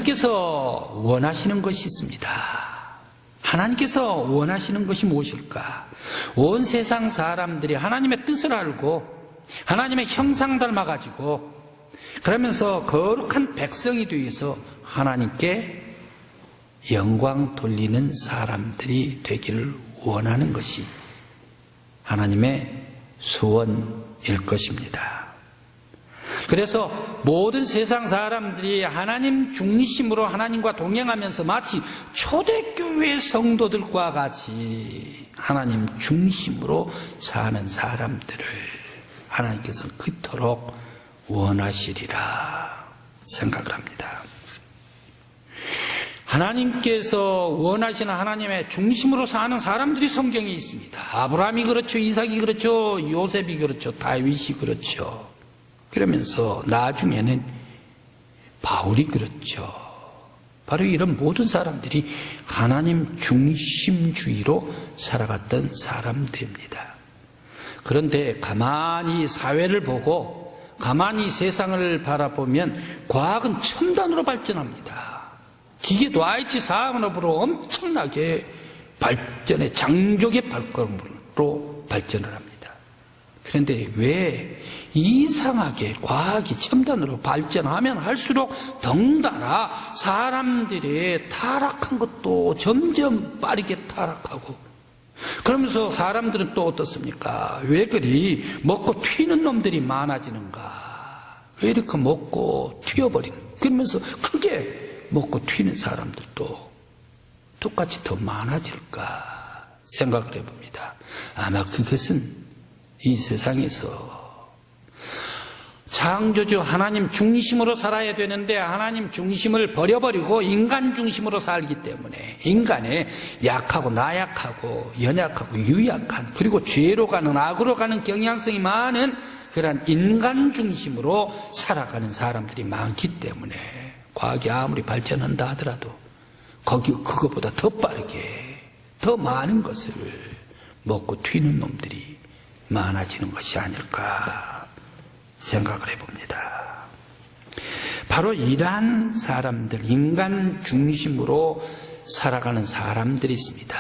하나님께서 원하시는 것이 있습니다. 하나님께서 원하시는 것이 무엇일까? 온 세상 사람들이 하나님의 뜻을 알고 하나님의 형상 닮아가지고 그러면서 거룩한 백성이 되어서 하나님께 영광 돌리는 사람들이 되기를 원하는 것이 하나님의 소원일 것입니다. 그래서 모든 세상 사람들이 하나님 중심으로 하나님과 동행하면서 마치 초대교회 성도들과 같이 하나님 중심으로 사는 사람들을 하나님께서 그토록 원하시리라 생각을 합니다. 하나님께서 원하시는 하나님의 중심으로 사는 사람들이 성경에 있습니다. 아브라함이 그렇죠, 이삭이 그렇죠, 요셉이 그렇죠, 다윗이 그렇죠. 그러면서 나중에는 바울이 그렇죠. 바로 이런 모든 사람들이 하나님 중심주의로 살아갔던 사람들입니다. 그런데 가만히 사회를 보고 가만히 세상을 바라보면 과학은 첨단으로 발전합니다. 기계도 IT 산업으로 엄청나게 발전해 장족의 발걸음으로 발전을 합니다. 그런데 왜 이상하게 과학이 첨단으로 발전하면 할수록 덩달아 사람들의 타락한 것도 점점 빠르게 타락하고 그러면서 사람들은 또 어떻습니까? 왜 그리 먹고 튀는 놈들이 많아지는가? 왜 이렇게 먹고 튀어버리는? 그러면서 크게 먹고 튀는 사람들도 똑같이 더 많아질까 생각을 해봅니다. 아마 그것은 이 세상에서 창조주 하나님 중심으로 살아야 되는데 하나님 중심을 버려버리고 인간 중심으로 살기 때문에 인간의 약하고 나약하고 연약하고 유약한 그리고 죄로 가는 악으로 가는 경향성이 많은 그런 인간 중심으로 살아가는 사람들이 많기 때문에 과학이 아무리 발전한다 하더라도 그거보다 더 빠르게 더 많은 것을 먹고 튀는 놈들이 많아지는 것이 아닐까 생각을 해봅니다. 바로 이러한 사람들, 인간 중심으로 살아가는 사람들이 있습니다.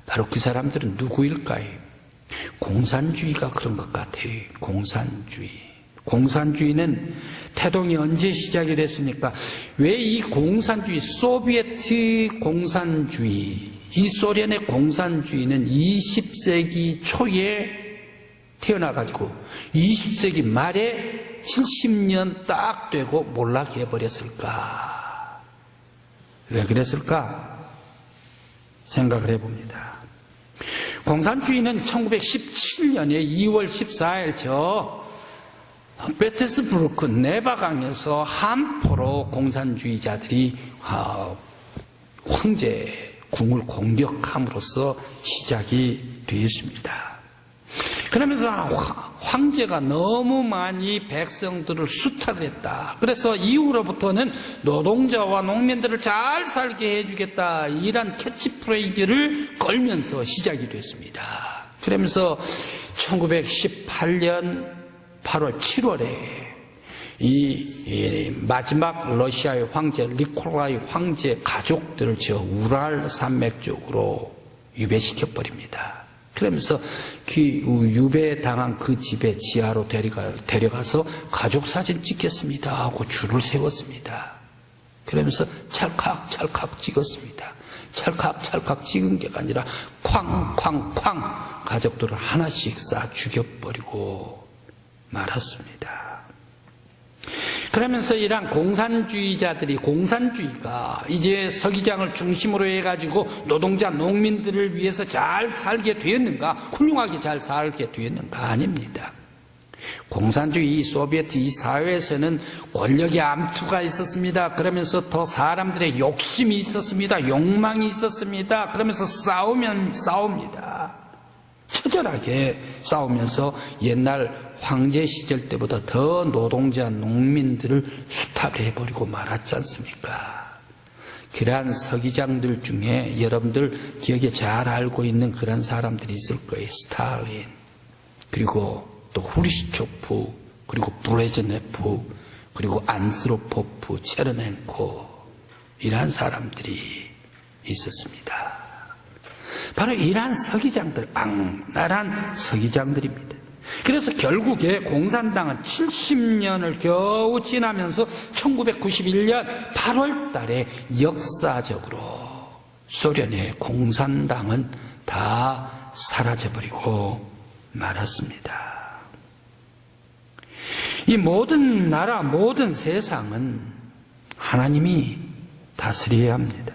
바로 그 사람들은 누구일까요? 공산주의가 그런 것 같아요. 공산주의. 공산주의는 태동이 언제 시작이 됐습니까? 왜 이 공산주의, 소비에트 공산주의, 이 소련의 공산주의는 20세기 초에 태어나가지고 20세기 말에 70년 딱 되고 몰락해 버렸을까? 왜 그랬을까? 생각을 해봅니다. 공산주의는 1917년에 2월 14일 페테스부르크 네바강에서 함포로 공산주의자들이 황제궁을 공격함으로써 시작이 되었습니다. 그러면서 황제가 너무 많이 백성들을 수탈을 했다. 그래서 이후로부터는 노동자와 농민들을 잘 살게 해주겠다. 이런 캐치프레이즈를 걸면서 시작이 됐습니다. 그러면서 1918년 8월 7월에 이 마지막 러시아의 황제 니콜라이 황제 가족들을 우랄 산맥 쪽으로 유배시켜 버립니다. 그러면서 그 유배당한 그 집에 지하로 데려가서 가족 사진 찍겠습니다 하고 줄을 세웠습니다. 그러면서 찰칵찰칵 찍었습니다. 찰칵찰칵 찍은 게 아니라 쾅쾅쾅 가족들을 하나씩 쏴 죽여버리고 말았습니다. 그러면서 이러한 공산주의가 이제 서기장을 중심으로 해가지고 노동자, 농민들을 위해서 잘 살게 되었는가? 훌륭하게 잘 살게 되었는가? 아닙니다. 공산주의, 소비에트 이 사회에서는 권력의 암투가 있었습니다. 그러면서 더 사람들의 욕심이 있었습니다. 욕망이 있었습니다. 그러면서 싸우면 싸웁니다. 처절하게 싸우면서 옛날 황제 시절 때보다 더 노동자, 농민들을 수탈해버리고 말았지 않습니까? 그러한 서기장들 중에 여러분들 기억에 잘 알고 있는 그런 사람들이 있을 거예요. 스탈린, 그리고 또 후리시초프, 그리고 브레즈네프, 그리고 안스로포프, 체르넨코. 이러한 사람들이 있었습니다. 바로 이러한 서기장들, 악랄한 서기장들입니다. 그래서 결국에 공산당은 70년을 겨우 지나면서 1991년 8월 달에 역사적으로 소련의 공산당은 다 사라져버리고 말았습니다. 이 모든 나라, 모든 세상은 하나님이 다스려야 합니다.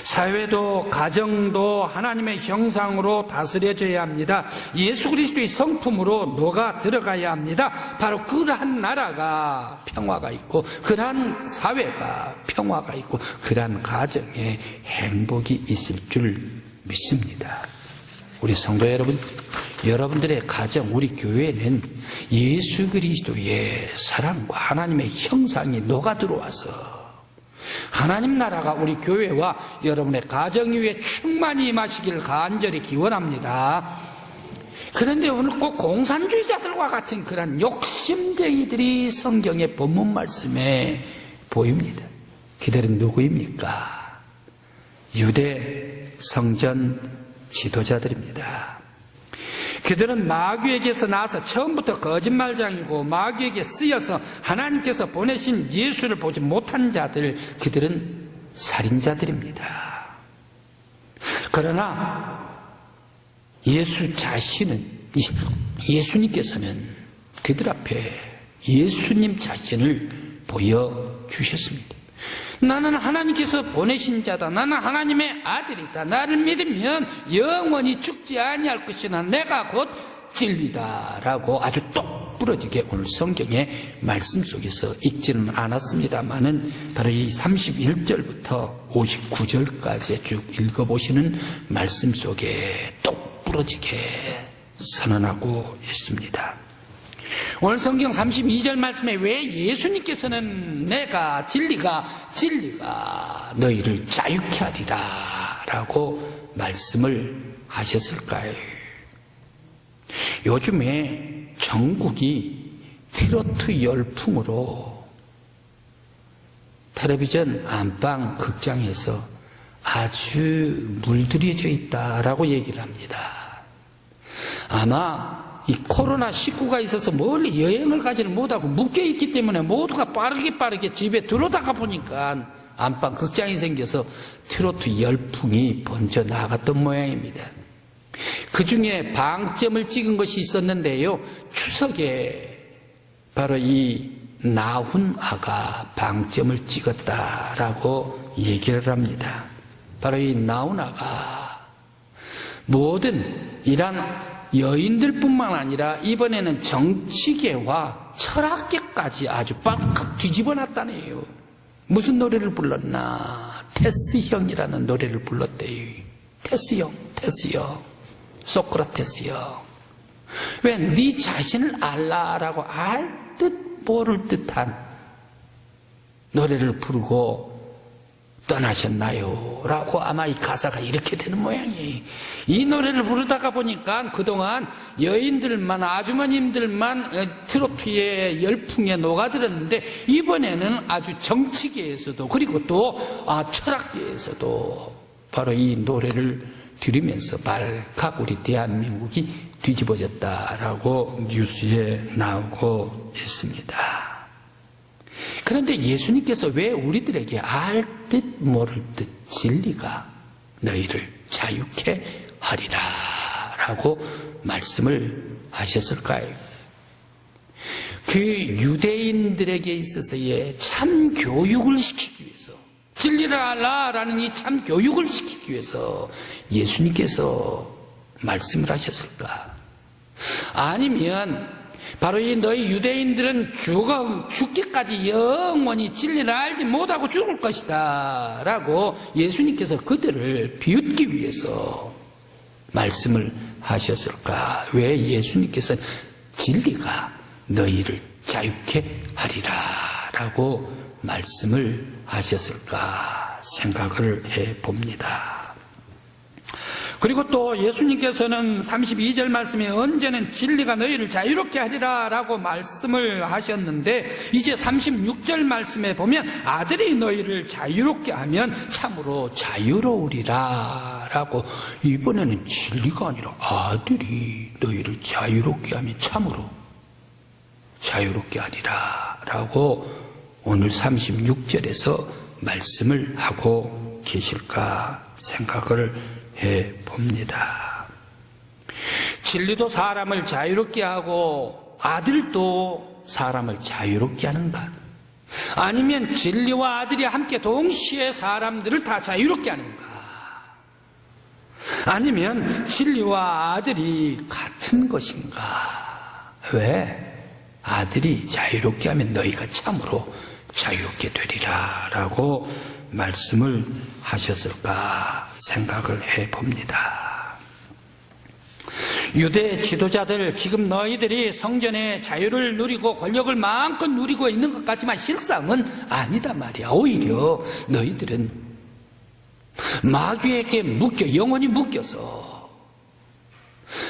사회도 가정도 하나님의 형상으로 다스려져야 합니다. 예수 그리스도의 성품으로 녹아 들어가야 합니다. 바로 그러한 나라가 평화가 있고 그러한 사회가 평화가 있고 그러한 가정에 행복이 있을 줄 믿습니다. 우리 성도 여러분, 여러분들의 가정, 우리 교회는 예수 그리스도의 사랑과 하나님의 형상이 녹아 들어와서 하나님 나라가 우리 교회와 여러분의 가정 위에 충만히 임하시기를 간절히 기원합니다. 그런데 오늘 꼭 공산주의자들과 같은 그런 욕심쟁이들이 성경의 본문 말씀에 보입니다. 그들은 누구입니까? 유대 성전 지도자들입니다. 그들은 마귀에게서 나서 처음부터 거짓말장이고 마귀에게 쓰여서 하나님께서 보내신 예수를 보지 못한 자들, 그들은 살인자들입니다. 그러나 예수 자신은, 예수님께서는 그들 앞에 예수님 자신을 보여주셨습니다. 나는 하나님께서 보내신 자다. 나는 하나님의 아들이다. 나를 믿으면 영원히 죽지 아니할 것이나 내가 곧 진리다 라고 아주 똑 부러지게 오늘 성경의 말씀 속에서 읽지는 않았습니다만은 바로 이 31절부터 59절까지 쭉 읽어보시는 말씀 속에 똑 부러지게 선언하고 있습니다. 오늘 성경 32절 말씀에 왜 예수님께서는 내가 진리가 너희를 자유케 하리라 라고 말씀을 하셨을까요? 요즘에 전국이 트로트 열풍으로 텔레비전 안방 극장에서 아주 물들여져 있다라고 얘기를 합니다. 아마 이 코로나19가 있어서 멀리 여행을 가지를 못하고 묶여있기 때문에 모두가 빠르게 집에 들어오다가 보니까 안방 극장이 생겨서 트로트 열풍이 번져 나갔던 모양입니다. 그 중에 방점을 찍은 것이 있었는데요. 추석에 바로 이 나훈아가 방점을 찍었다라고 얘기를 합니다. 바로 이 나훈아가 모든 이란 여인들뿐만 아니라 이번에는 정치계와 철학계까지 아주 빡 뒤집어놨다네요. 무슨 노래를 불렀나? 테스형이라는 노래를 불렀대요. 테스형, 소크라테스형. 왜 네 자신을 알라라고 알 듯 모를 듯한 노래를 부르고 떠나셨나요? 라고 아마 이 가사가 이렇게 되는 모양이에요. 이 노래를 부르다가 보니까 그동안 여인들만, 아주머님들만 트로트의 열풍에 녹아들었는데 이번에는 아주 정치계에서도 그리고 또 철학계에서도 바로 이 노래를 들으면서 발칵 우리 대한민국이 뒤집어졌다라고 뉴스에 나오고 있습니다. 그런데 예수님께서 왜 우리들에게 알 듯 모를 듯 진리가 너희를 자유케 하리라 라고 말씀을 하셨을까요? 그 유대인들에게 있어서의 참 교육을 시키기 위해서, 진리를 알라라는 이 참 교육을 시키기 위해서 예수님께서 말씀을 하셨을까? 아니면 바로 이 너희 유대인들은 죽기까지 영원히 진리를 알지 못하고 죽을 것이다 라고 예수님께서 그들을 비웃기 위해서 말씀을 하셨을까? 왜 예수님께서 진리가 너희를 자유케 하리라 라고 말씀을 하셨을까 생각을 해봅니다. 그리고 또 예수님께서는 32절 말씀에 언제는 진리가 너희를 자유롭게 하리라 라고 말씀을 하셨는데, 이제 36절 말씀에 보면 아들이 너희를 자유롭게 하면 참으로 자유로우리라 라고, 이번에는 진리가 아니라 아들이 너희를 자유롭게 하면 참으로 자유롭게 하리라 라고 오늘 36절에서 말씀을 하고 계실까 생각을 해봅니다. 진리도 사람을 자유롭게 하고 아들도 사람을 자유롭게 하는가? 아니면 진리와 아들이 함께 동시에 사람들을 다 자유롭게 하는가? 아니면 진리와 아들이 같은 것인가? 왜? 아들이 자유롭게 하면 너희가 참으로 자유롭게 되리라 라고 말씀을 하셨을까 생각을 해봅니다. 유대 지도자들, 지금 너희들이 성전의 자유를 누리고 권력을 마음껏 누리고 있는 것 같지만 실상은 아니다 말이야. 오히려 너희들은 마귀에게 묶여, 영원히 묶여서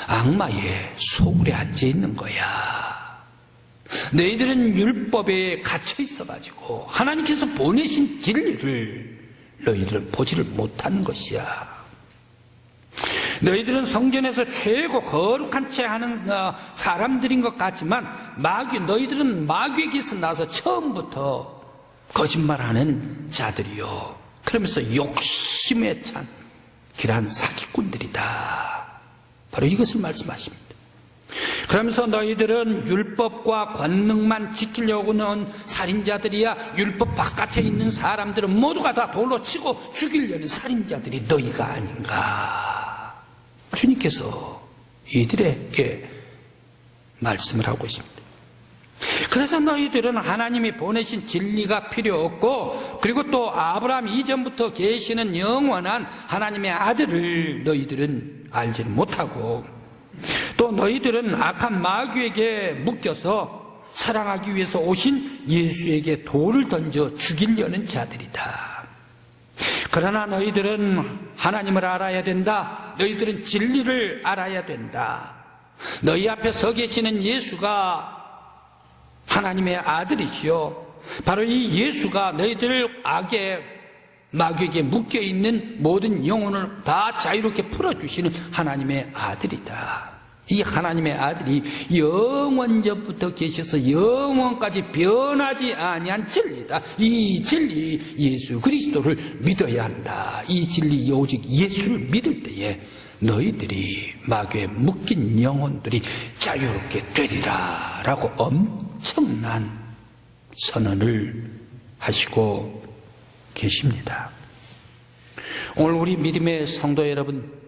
악마의 소굴에 앉아 있는 거야. 너희들은 율법에 갇혀 있어가지고 하나님께서 보내신 진리를 너희들은 보지를 못한 것이야. 너희들은 성전에서 최고 거룩한 채 하는 사람들인 것 같지만 너희들은 마귀에게서 나서 처음부터 거짓말하는 자들이요, 그러면서 욕심에 찬 길한 사기꾼들이다. 바로 이것을 말씀하십니다. 그러면서 너희들은 율법과 권능만 지키려고는 살인자들이야. 율법 바깥에 있는 사람들은 모두가 다 돌로 치고 죽이려는 살인자들이 너희가 아닌가. 주님께서 이들에게 말씀을 하고 있습니다. 그래서 너희들은 하나님이 보내신 진리가 필요 없고, 그리고 또 아브라함 이전부터 계시는 영원한 하나님의 아들을 너희들은 알지 못하고, 또 너희들은 악한 마귀에게 묶여서 사랑하기 위해서 오신 예수에게 돌을 던져 죽이려는 자들이다. 그러나 너희들은 하나님을 알아야 된다. 너희들은 진리를 알아야 된다. 너희 앞에 서 계시는 예수가 하나님의 아들이시요, 바로 이 예수가 너희들을 마귀에게 묶여있는 모든 영혼을 다 자유롭게 풀어주시는 하나님의 아들이다. 이 하나님의 아들이 영원전부터 계셔서 영원까지 변하지 아니한 진리다. 이 진리 예수 그리스도를 믿어야 한다. 이 진리 오직 예수를 믿을 때에 너희들이 마귀에 묶인 영혼들이 자유롭게 되리라 라고 엄청난 선언을 하시고 계십니다. 오늘 우리 믿음의 성도 여러분,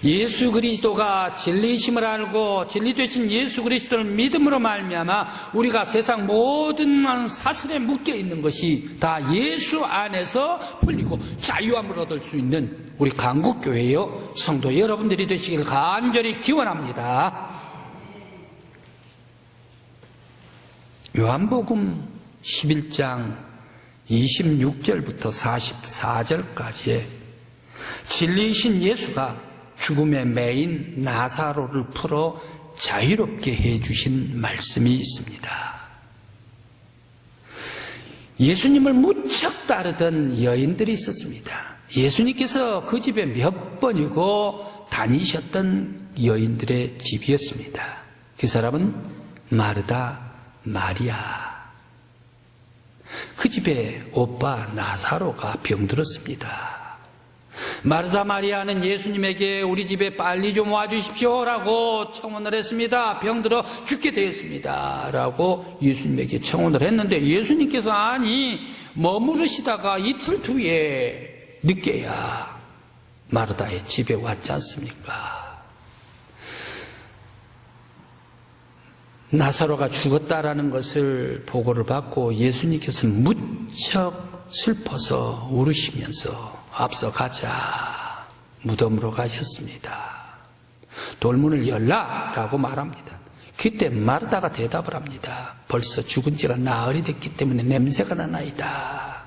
예수 그리스도가 진리심을 알고 진리 되신 예수 그리스도를 믿음으로 말미암아 우리가 세상 모든 사슬에 묶여 있는 것이 다 예수 안에서 풀리고 자유함을 얻을 수 있는 우리 강국교회요 성도 여러분들이 되시길 간절히 기원합니다. 요한복음 11장 26절부터 44절까지에 진리이신 예수가 죽음의 매인 나사로를 풀어 자유롭게 해주신 말씀이 있습니다. 예수님을 무척 따르던 여인들이 있었습니다. 예수님께서 그 집에 몇 번이고 다니셨던 여인들의 집이었습니다. 그 사람은 마르다, 마리아. 그 집에 오빠 나사로가 병들었습니다. 마르다 마리아는 예수님에게 우리 집에 빨리 좀 와주십시오 라고 청혼을 했습니다. 병들어 죽게 되었습니다 라고 예수님에게 청혼을 했는데, 예수님께서 아니 머무르시다가 이틀 뒤에 늦게야 마르다의 집에 왔지 않습니까? 나사로가 죽었다라는 것을 보고를 받고 예수님께서 무척 슬퍼서 울으시면서 앞서 가자 무덤으로 가셨습니다. 돌문을 열라 라고 말합니다. 그때 마르다가 대답을 합니다. 벌써 죽은 지가 나흘이 됐기 때문에 냄새가 나나이다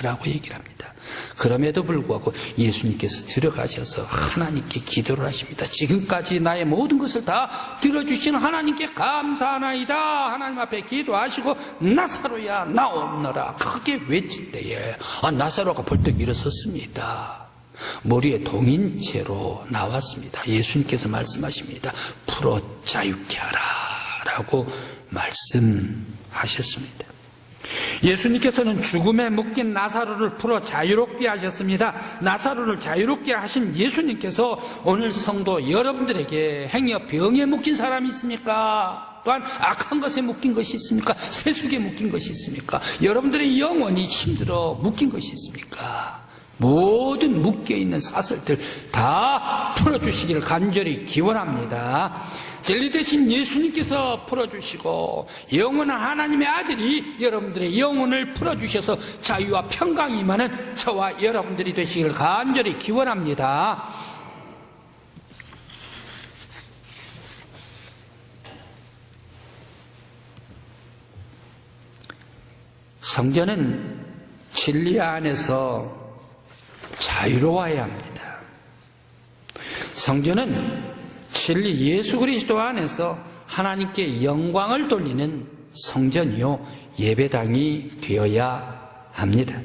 라고 얘기를 합니다. 그럼에도 불구하고 예수님께서 들어가셔서 하나님께 기도를 하십니다. 지금까지 나의 모든 것을 다 들어주시는 하나님께 감사하나이다. 하나님 앞에 기도하시고 나사로야 나오너라 크게 외칠 때에 나사로가 벌떡 일어섰습니다. 머리에 동인 채로 나왔습니다. 예수님께서 말씀하십니다. 풀어 자유케 하라 라고 말씀하셨습니다. 예수님께서는 죽음에 묶인 나사로를 풀어 자유롭게 하셨습니다. 나사로를 자유롭게 하신 예수님께서 오늘 성도 여러분들에게 행여 병에 묶인 사람이 있습니까? 또한 악한 것에 묶인 것이 있습니까? 세속에 묶인 것이 있습니까? 여러분들의 영혼이 힘들어 묶인 것이 있습니까? 모든 묶여있는 사슬들 다 풀어주시기를 간절히 기원합니다. 진리 대신 예수님께서 풀어주시고 영원한 하나님의 아들이 여러분들의 영혼을 풀어주셔서 자유와 평강이 임하는 저와 여러분들이 되시기를 간절히 기원합니다. 성전은 진리 안에서 자유로워야 합니다. 성전은 진리 예수 그리스도 안에서 하나님께 영광을 돌리는 성전이요 예배당이 되어야 합니다.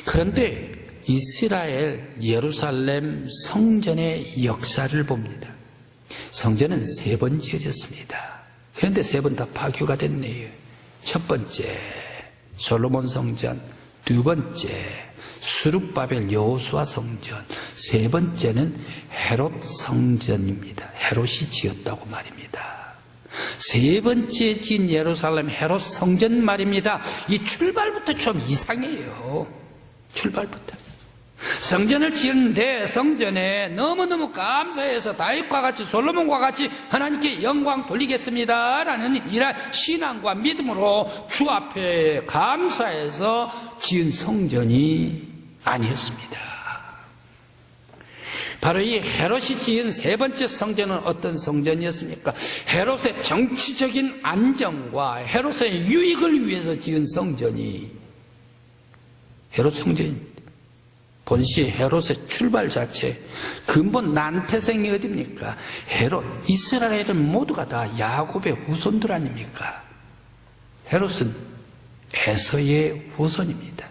그런데 이스라엘 예루살렘 성전의 역사를 봅니다. 성전은 3번 지어졌습니다. 그런데 3번 다 파괴가 됐네요. 첫 번째 솔로몬 성전, 두 번째 수룹바벨 여호수아 성전, 세 번째는 헤롯 성전입니다. 헤롯이 지었다고 말입니다. 세 번째 지은 예루살렘 헤롯 성전 말입니다. 이 출발부터 좀 이상해요. 출발부터. 성전을 지었는데 성전에 너무너무 감사해서 다윗과 같이 솔로몬과 같이 하나님께 영광 돌리겠습니다 라는 이런 신앙과 믿음으로 주 앞에 감사해서 지은 성전이 아니었습니다. 바로 이 헤롯이 지은 3번째 성전은 어떤 성전이었습니까? 헤롯의 정치적인 안정과 헤롯의 유익을 위해서 지은 성전이 헤롯 성전입니다. 본시 헤롯의 출발 자체, 근본 난태생이 어딥니까? 헤롯, 이스라엘은 모두가 다 야곱의 후손들 아닙니까? 헤롯은 에서의 후손입니다.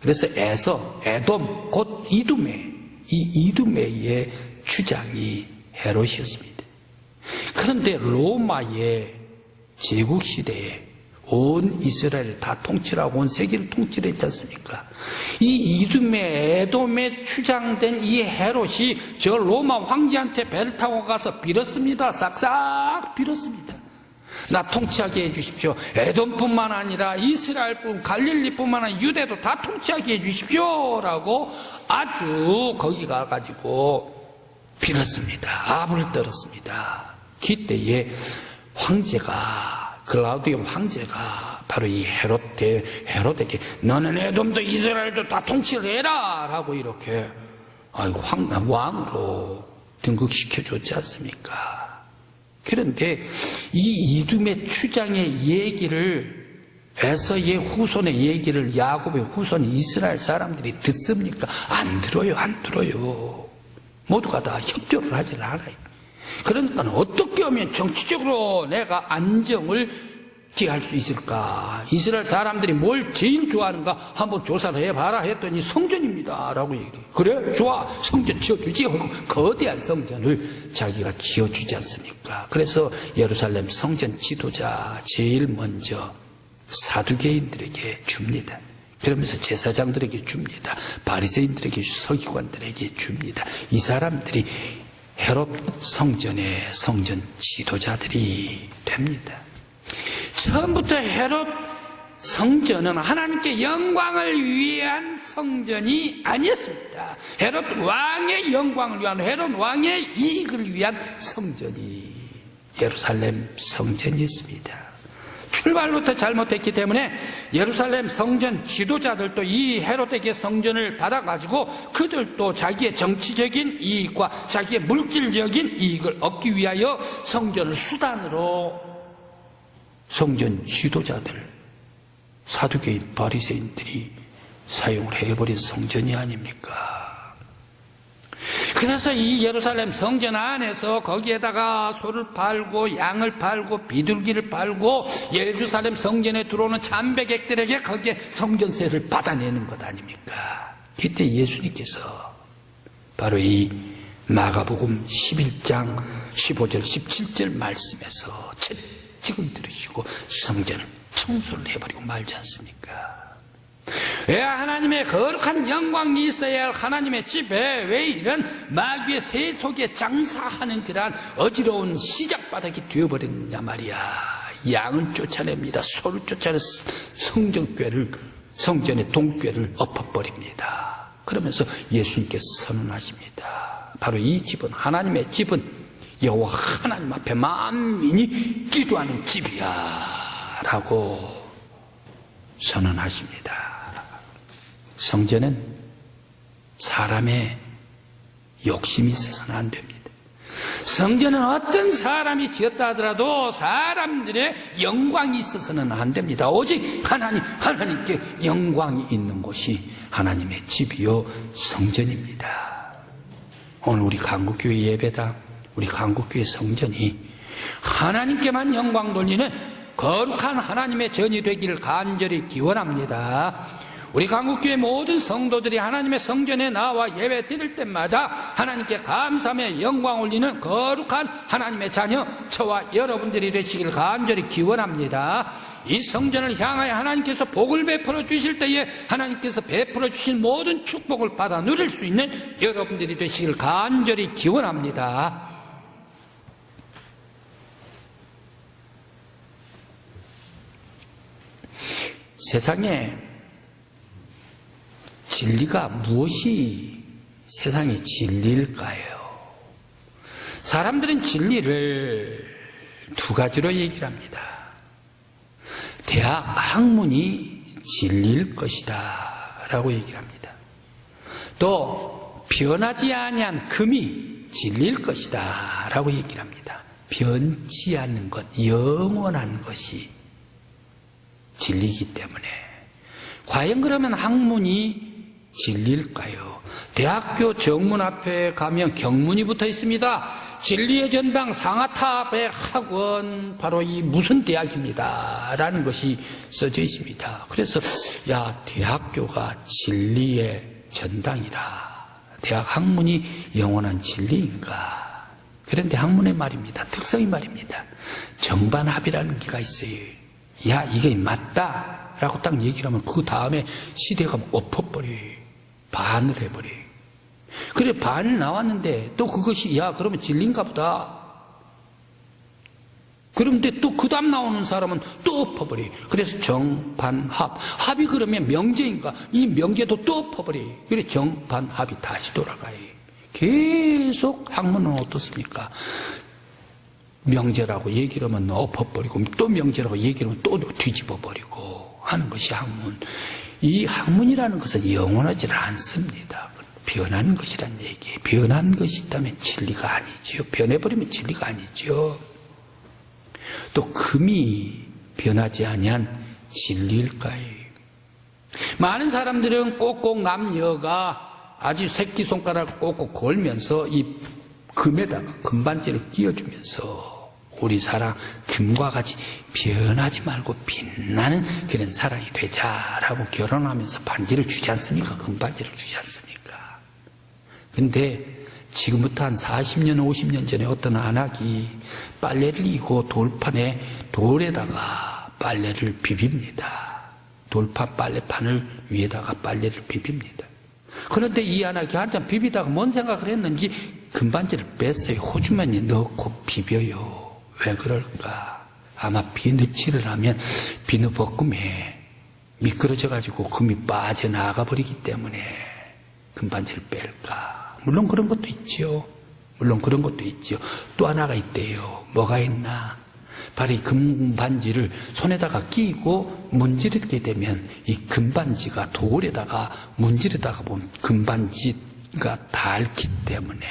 그래서 에서, 에돔, 곧 이두메, 이 이두메의 주장이 헤롯이었습니다. 그런데 로마의 제국시대에 온 이스라엘을 다 통치하고 온 세계를 통치했지 않습니까? 이 이두메 에돔에 추장된 이 헤롯이 저 로마 황제한테 배를 타고 가서 빌었습니다. 싹싹 빌었습니다. 나 통치하게 해주십시오. 에돔뿐만 아니라 이스라엘뿐 갈릴리뿐만 아니라 유대도 다 통치하게 해주십시오 라고 아주 거기 가가지고 빌었습니다. 아부를 떨었습니다. 그때에 황제가 글라우디오 황제가 바로 이 헤롯에게 너는 에돔도 이스라엘도 다 통치를 해라 라고 이렇게 왕으로 등극시켜줬지 않습니까? 그런데 이 이둠의 추장의 얘기를 에서의 후손의 얘기를 야곱의 후손 이스라엘 사람들이 듣습니까? 안 들어요. 모두가 다 협조를 하질 않아요. 그러니까 어떻게 하면 정치적으로 내가 안정을 기할 수 있을까? 이스라엘 사람들이 뭘 제일 좋아하는가 한번 조사를 해봐라 했더니 성전입니다 라고 얘기해요. 그래? 좋아. 성전 지어주지 하고 거대한 성전을 자기가 지어주지 않습니까? 그래서 예루살렘 성전 지도자 제일 먼저 사두개인들에게 줍니다. 그러면서 제사장들에게 줍니다. 바리새인들에게, 서기관들에게 줍니다. 이 사람들이 헤롯 성전의 성전 지도자들이 됩니다. 처음부터 헤롯 성전은 하나님께 영광을 위한 성전이 아니었습니다. 헤롯 왕의 영광을 위한, 헤롯 왕의 이익을 위한 성전이 예루살렘 성전이었습니다. 출발부터 잘못했기 때문에 예루살렘 성전 지도자들도 이 헤롯에게 성전을 받아가지고 그들도 자기의 정치적인 이익과 자기의 물질적인 이익을 얻기 위하여 성전을 수단으로 성전 지도자들, 사두개인 바리새인들이 사용을 해버린 성전이 아닙니까? 그래서 이 예루살렘 성전 안에서 거기에다가 소를 팔고 양을 팔고 비둘기를 팔고 예루살렘 성전에 들어오는 참배객들에게 거기에 성전세를 받아내는 것 아닙니까? 그때 예수님께서 바로 이 마가복음 11장 15절 17절 말씀에서 채찍을 들으시고 성전을 청소를 해버리고 말지 않습니까? 왜 하나님의 거룩한 영광이 있어야 할 하나님의 집에 왜 이런 마귀의 새 속에 장사하는 그러한 어지러운 시작바닥이 되어버렸느냐 말이야. 양을 쫓아냅니다. 소를 쫓아내서 성전의 동궤를 엎어버립니다. 그러면서 예수님께서 선언하십니다. 바로 이 집은, 하나님의 집은 여호와 하나님 앞에 만민이 기도하는 집이야 라고 선언하십니다. 성전은 사람의 욕심이 있어서는 안 됩니다. 성전은 어떤 사람이 지었다 하더라도 사람들의 영광이 있어서는 안 됩니다. 오직 하나님께 영광이 있는 곳이 하나님의 집이요 성전입니다. 오늘 우리 강국교회 예배당, 우리 강국교회 성전이 하나님께만 영광 돌리는 거룩한 하나님의 전이 되기를 간절히 기원합니다. 우리 강국교회 모든 성도들이 하나님의 성전에 나와 예배 드릴 때마다 하나님께 감사하며 영광 올리는 거룩한 하나님의 자녀 저와 여러분들이 되시길 간절히 기원합니다. 이 성전을 향하여 하나님께서 복을 베풀어 주실 때에 하나님께서 베풀어 주신 모든 축복을 받아 누릴 수 있는 여러분들이 되시길 간절히 기원합니다. 세상에 진리가 무엇이 세상의 진리일까요? 사람들은 진리를 두 가지로 얘기를 합니다. 대학 학문이 진리일 것이다 라고 얘기를 합니다. 또 변하지 아니한 금이 진리일 것이다 라고 얘기를 합니다. 변치 않는 것, 영원한 것이 진리이기 때문에 과연 그러면 학문이 진리일까요? 대학교 정문 앞에 가면 경문이 붙어 있습니다. 진리의 전당 상하탑의 학원 바로 이 무슨 대학입니다 라는 것이 써져 있습니다. 그래서 대학교가 진리의 전당이라 대학 학문이 영원한 진리인가? 그런데 학문의 말입니다. 특성이 말입니다. 정반합이라는 게가 있어요. 이게 맞다 라고 딱 얘기를 하면 그 다음에 시대가 엎어버려요. 반을 해버려요. 그래 반을 나왔는데 또 그것이 그러면 진리인가 보다. 그런데 또 그 다음 나오는 사람은 또 엎어버려요. 그래서 정반합. 합이 그러면 명제인가? 이 명제도 또 엎어버려요. 그래 정반합이 다시 돌아가요. 계속 학문은 어떻습니까? 명제라고 얘기를 하면 엎어버리고 또 명제라고 얘기를 하면 또 뒤집어버리고 하는 것이 학문. 이 학문이라는 것은 영원하지를 않습니다. 변한 것이란 얘기예요. 변한 것이 있다면 진리가 아니죠. 변해버리면 진리가 아니죠. 또 금이 변하지 아니한 진리일까요? 많은 사람들은 꼭꼭 남녀가 아주 새끼손가락을 꼭꼭 걸면서 이 금에다가 금반지를 끼워주면서 우리 사랑 금과 같이 변하지 말고 빛나는 그런 사랑이 되자라고 결혼하면서 반지를 주지 않습니까? 금반지를 주지 않습니까? 근데 지금부터 한 40년 50년 전에 어떤 안악이 빨래를 이고 돌에다가 빨래를 비빕니다. 돌판 빨래판을 위에다가 빨래를 비빕니다. 그런데 이 안악이 한참 비비다가 뭔 생각을 했는지 금반지를 뺐어요. 호주머니에 넣고 비벼요. 왜 그럴까? 아마 비누칠을 하면 비누볶음에 미끄러져가지고 금이 빠져나가 버리기 때문에 금반지를 뺄까? 물론 그런 것도 있죠. 또 하나가 있대요. 뭐가 있나? 바로 이 금반지를 손에다가 끼고 문지르게 되면 이 금반지가 돌에다가 문지르다가 보면 금반지가 닳기 때문에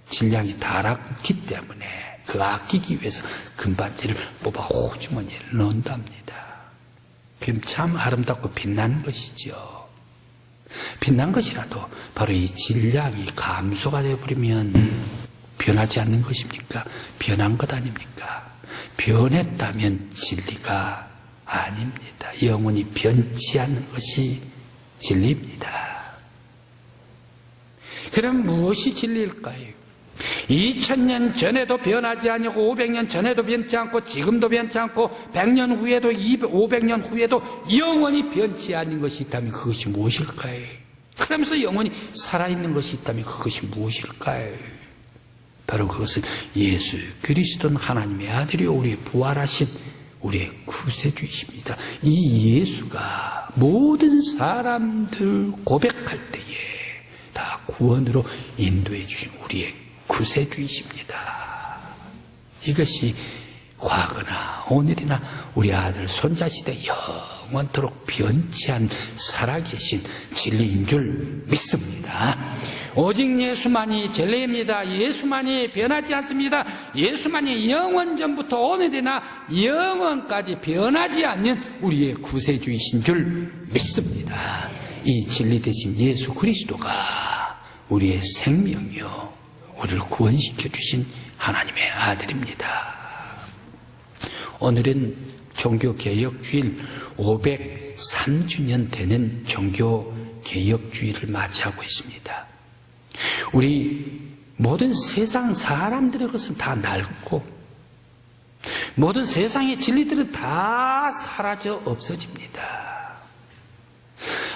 질량이 닳았기 때문에 그 아끼기 위해서 금반지를 뽑아 호주머니에 넣는답니다. 그럼 참 아름답고 빛나는 것이죠. 빛난 것이라도 바로 이 질량이 감소가 되어버리면 변하지 않는 것입니까? 변한 것 아닙니까? 변했다면 진리가 아닙니다. 영원히 변치 않는 것이 진리입니다. 그럼 무엇이 진리일까요? 2000년 전에도 변하지 아니고 500년 전에도 변치 않고 지금도 변치 않고 100년 후에도 500년 후에도 영원히 변치 않는 것이 있다면 그것이 무엇일까요? 그러면서 영원히 살아있는 것이 있다면 그것이 무엇일까요? 바로 그것은 예수 그리스도는 하나님의 아들이요 우리의 부활하신 우리의 구세주이십니다. 이 예수가 모든 사람들 고백할 때에 다 구원으로 인도해 주신 우리의 구세주이십니다. 이것이 과거나 오늘이나 우리 아들 손자시대 영원토록 변치 않은 살아계신 진리인 줄 믿습니다. 오직 예수만이 진리입니다. 예수만이 변하지 않습니다. 예수만이 영원 전부터 오늘이나 영원까지 변하지 않는 우리의 구세주이신 줄 믿습니다. 이 진리 되신 예수 그리스도가 우리의 생명이요 우리를 구원시켜 주신 하나님의 아들입니다. 오늘은 종교개혁주일 503주년 되는 종교개혁주일을 맞이하고 있습니다. 우리 모든 세상 사람들의 것은 다 낡고 모든 세상의 진리들은 다 사라져 없어집니다.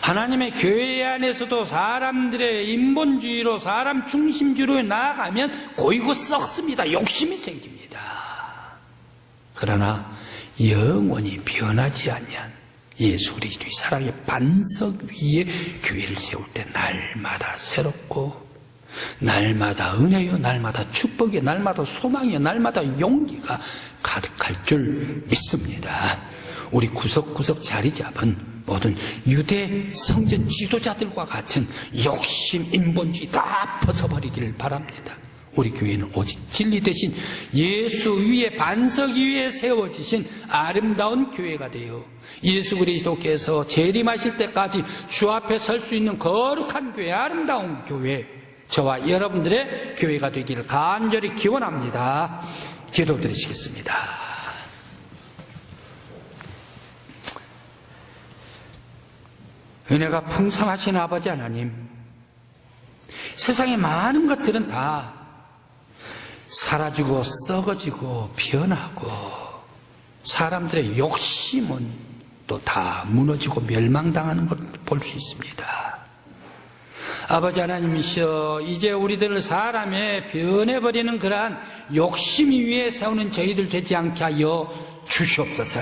하나님의 교회 안에서도 사람들의 인본주의로 사람 중심주의로 나아가면 고이고 썩습니다. 욕심이 생깁니다. 그러나 영원히 변하지 아니한 예수 그리스도의 사랑의 반석 위에 교회를 세울 때 날마다 새롭고 날마다 은혜요 날마다 축복이요 날마다 소망이요 날마다 용기가 가득할 줄 믿습니다. 우리 구석구석 자리 잡은 모든 유대 성전 지도자들과 같은 욕심, 인본주의 다 벗어버리기를 바랍니다. 우리 교회는 오직 진리 대신 예수 위에 반석 위에 세워지신 아름다운 교회가 되어 예수 그리스도께서 재림하실 때까지 주 앞에 설 수 있는 거룩한 교회, 아름다운 교회, 저와 여러분들의 교회가 되기를 간절히 기원합니다. 기도드리시겠습니다. 은혜가 풍성하신 아버지 하나님, 세상의 많은 것들은 다 사라지고 썩어지고 변하고 사람들의 욕심은 또 다 무너지고 멸망당하는 걸 볼 수 있습니다. 아버지 하나님이시여, 이제 우리들을 사람의 변해버리는 그러한 욕심 위에 세우는 저희들 되지 않게 하여 주시옵소서.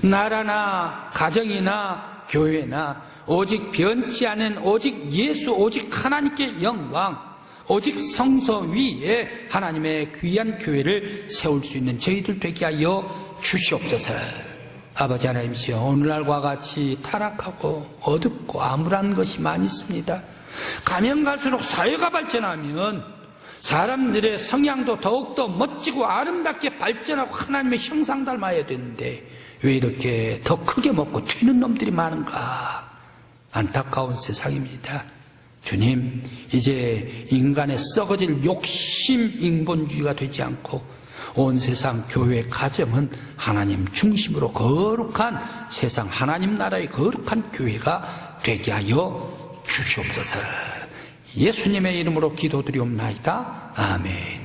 나라나 가정이나 교회나 오직 변치 않은 오직 예수, 오직 하나님께 영광, 오직 성서 위에 하나님의 귀한 교회를 세울 수 있는 저희들 되게 하여 주시옵소서. 아버지 하나님이시여, 오늘날과 같이 타락하고 어둡고 암울한 것이 많이 있습니다. 가면 갈수록 사회가 발전하면 사람들의 성향도 더욱더 멋지고 아름답게 발전하고 하나님의 형상 닮아야 되는데 왜 이렇게 더 크게 먹고 튀는 놈들이 많은가? 안타까운 세상입니다. 주님, 이제 인간의 썩어질 욕심 인본주의가 되지 않고 온 세상 교회 가정은 하나님 중심으로 거룩한 세상 하나님 나라의 거룩한 교회가 되게 하여 주시옵소서. 예수님의 이름으로 기도드리옵나이다. 아멘.